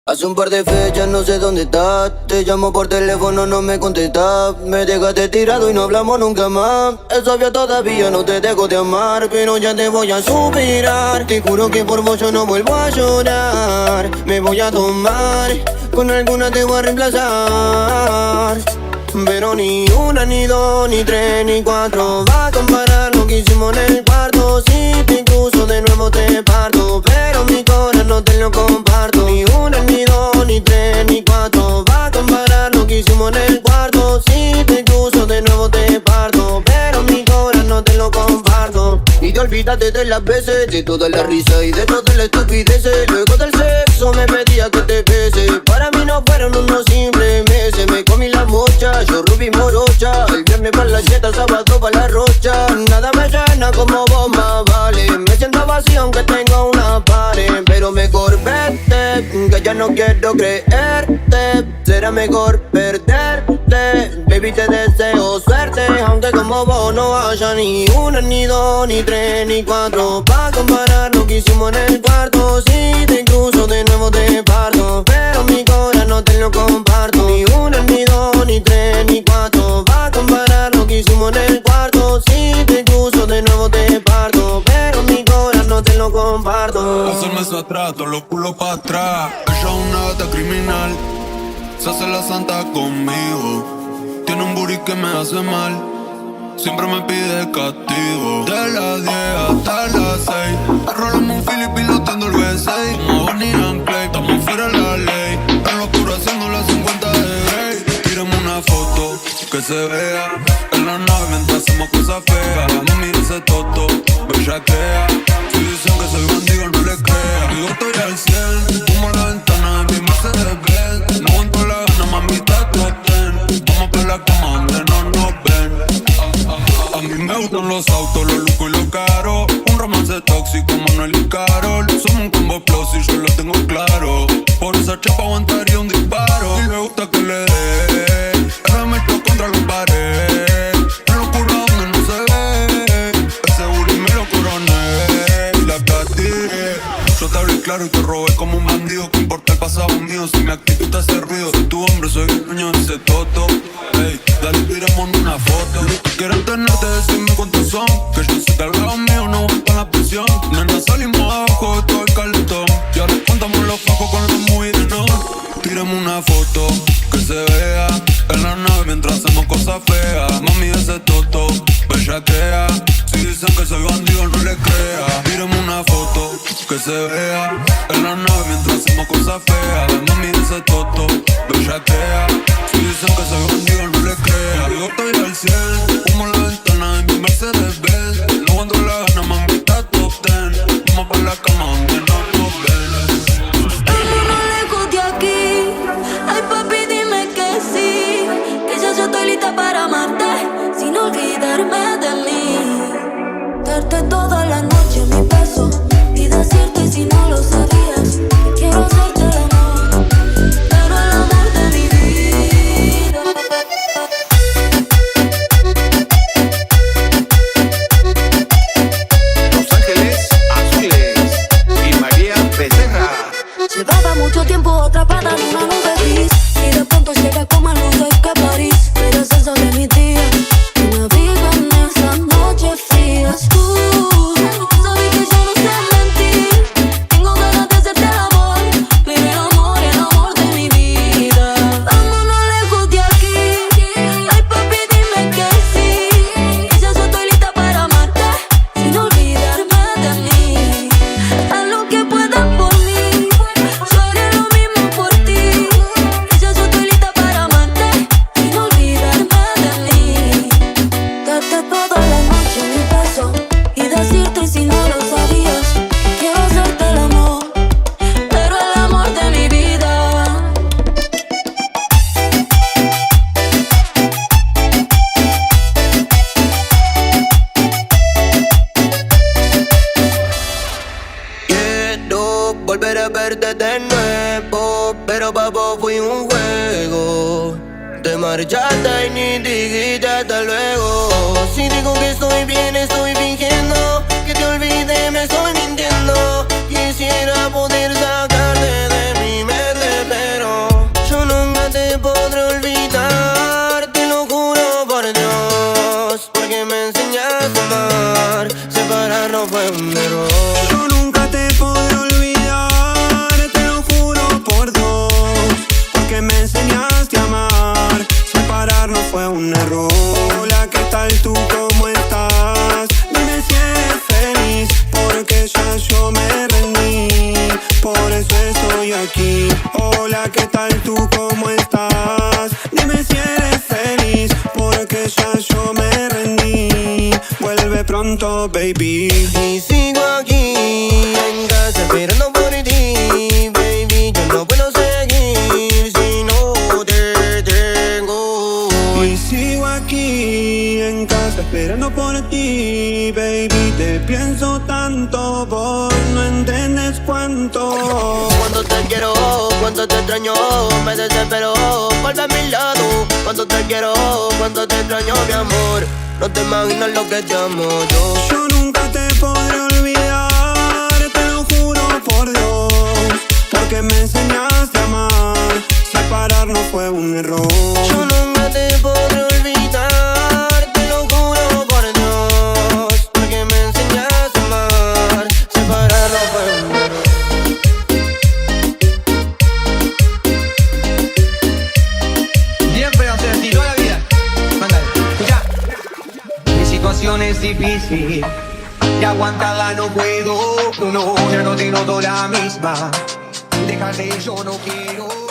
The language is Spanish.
Hace un par de fechas no sé dónde estás. Te llamo por teléfono, no me contestas. Me dejaste tirado y no hablamos nunca más. Es obvio todavía no te dejo de amar, pero ya te voy a superar. Te juro que por vos yo no vuelvo a llorar. Me voy a tomar, con alguna te voy a reemplazar. Pero ni una, ni dos, ni tres, ni cuatro va a comparar lo que hicimos en el cuarto. Si te incluso de nuevo te parto, pero mi corazón no te lo comparto. Ni una, ni dos, ni tres, ni cuatro va a comparar lo que hicimos en el cuarto. Si te incluso de nuevo te parto, pero mi corazón no te lo comparto. Y te olvidaste de las veces, de toda la risa y de todas las estupideces. Luego del sexo me pedía que te bese. Para mí no fueron unos simples meses. Me comí la mocha, yo rubí morocha. El viernes para la yeta, sábado para la rocha. Nada me llena como vos más vale. Me siento vacío aunque tengo una pared. Pero mejor vete, que ya no quiero creerte. Será mejor perderte. Baby, te deseo suerte, aunque como vos no haya ni una, ni dos, ni tres, ni cuatro pa' comparar lo que hicimos en el cuarto. Si te incluso de nuevo te parto, pero mi corazón no te lo comparto. Ni una, ni dos, ni tres, ni cuatro pa' comparar lo que hicimos en el cuarto. Si te incluso de nuevo te parto, pero mi corazón no te lo comparto. Hace meses atrás, todos los culos pa' atrás. Ella es una gata criminal, se hace la santa conmigo. Tiene un booty que me hace mal, siempre me pide castigo. De las 10 hasta las 6 arrollamos un Philip pilotando el V6. Como Bonnie and Clyde, estamos fuera de la ley. En lo oscuro haciendo las 50 de Grey. Tírame una foto que se vea en la nave mientras hacemos cosas feas. Mami, ese toto, bellaquea. Si dicen que soy bandido, no le crea. Digo, estoy al 100, como la ventana de mi Mercedes Benz. No aguanto la gana, mami, está top 10. Vamos pa' la cama donde no nos ven. A mí me gustan los autos, los lujos y los caros. Un romance tóxico, Manuel y Carol. Somos un combo explosivo, yo lo tengo claro. Por esa chapa aguantaría un disparo. Y le gusta que le dé, ella me echó contra la pared. En lo oscuro donde no se ve, ese booty me lo coroné y la castigué. Yo te hablé claro y te robé como un bandido. Que importa el pasado mío si mi actitud te hace ruido. Soy tu hombre, soy el dueño de ese toto. Ey, dale, tiramos una foto. Quiero tenerte, decirme cuántos son. Que yo sé que al lado mío no aguanta la presión. Nena, salimos abajo de todo el calentón. Y ahora contamos los fajos con los mujeres, no. Tiremos una foto que se vea en la nave mientras hacemos cosas feas. Mami, ese toto, bellaquea. Si dicen que soy bandido, no le crea. Tiremos una foto que se vea en la nave mientras hacemos cosas feas. Mami, ese toto, bellaquea. Si dicen que soy bandido, no le crea. Digo, estoy al 100, como la ventana de mi Mercedes Benz. No aguanto la gana, mami, está top 10. Vamos pa' la cama donde no nos ven. Vámonos lejos de aquí. Ay, papi, dime que sí. Que ya yo estoy lista para amarte, sin olvidarme de mí. Darte toda la noche mi beso y decirte si no lo sabías que quiero hacerte el amor, pero el amor de mi vida. Los Ángeles Azules y María Becerra. Llevaba mucho tiempo atrapada en una nube gris y de pronto llega como el mundo que París. Eres el sol de mi día, me navego en esas noches frías. Sabes que yo no sé mentir, tengo ganas de hacerte el amor, pero el amor de mi vida. Vámonos lejos de aquí. Ay, papi, dime que sí, que ya yo estoy lista para amarte, sin olvidarme de mí. Haz lo que puedas por mí, yo haré lo mismo por ti. Que ya yo estoy lista para amarte, sin olvidarme de mí. Darte toda la noche mi beso y decirte si no lo sabías que quiero hacerte el amor, pero el amor de mi vida. Quiero volver a verte de nuevo, pero pa' vos fui un juego. Te marchaste y ni dijiste hasta luego. Si digo que estoy bien, estoy fingiendo. Que te olvide, me estoy mintiendo. Quisiera poder sacarte de mi mente, aquí. Hola, ¿qué tal tú? ¿Cómo estás? Dime si eres feliz, porque ya yo me rendí. Vuelve pronto, baby. Y sigo aquí en casa esperando por ti, baby. Yo no puedo seguir si no te tengo. Y sigo aquí en casa esperando por ti, baby. Te pienso tanto, vos no entiendes cuánto. Cuando te quiero, cuando te extraño, me desespero. Vuelve a mi lado. Cuando te quiero, cuando te extraño, mi amor. No te imaginas lo que te amo yo. Yo nunca te podré olvidar, te lo juro por Dios, porque me enseñaste a amar. Separarnos fue un error. Yo nunca te podré olvidar, te lo juro por Dios, porque me enseñaste a amar. Separarnos fue un error. Bien feo, se tiró la vida. Mándale, escucha. Mi situación es difícil y aguantarla no puedo. No, ya no te noto la misma. Déjate, yo no quiero.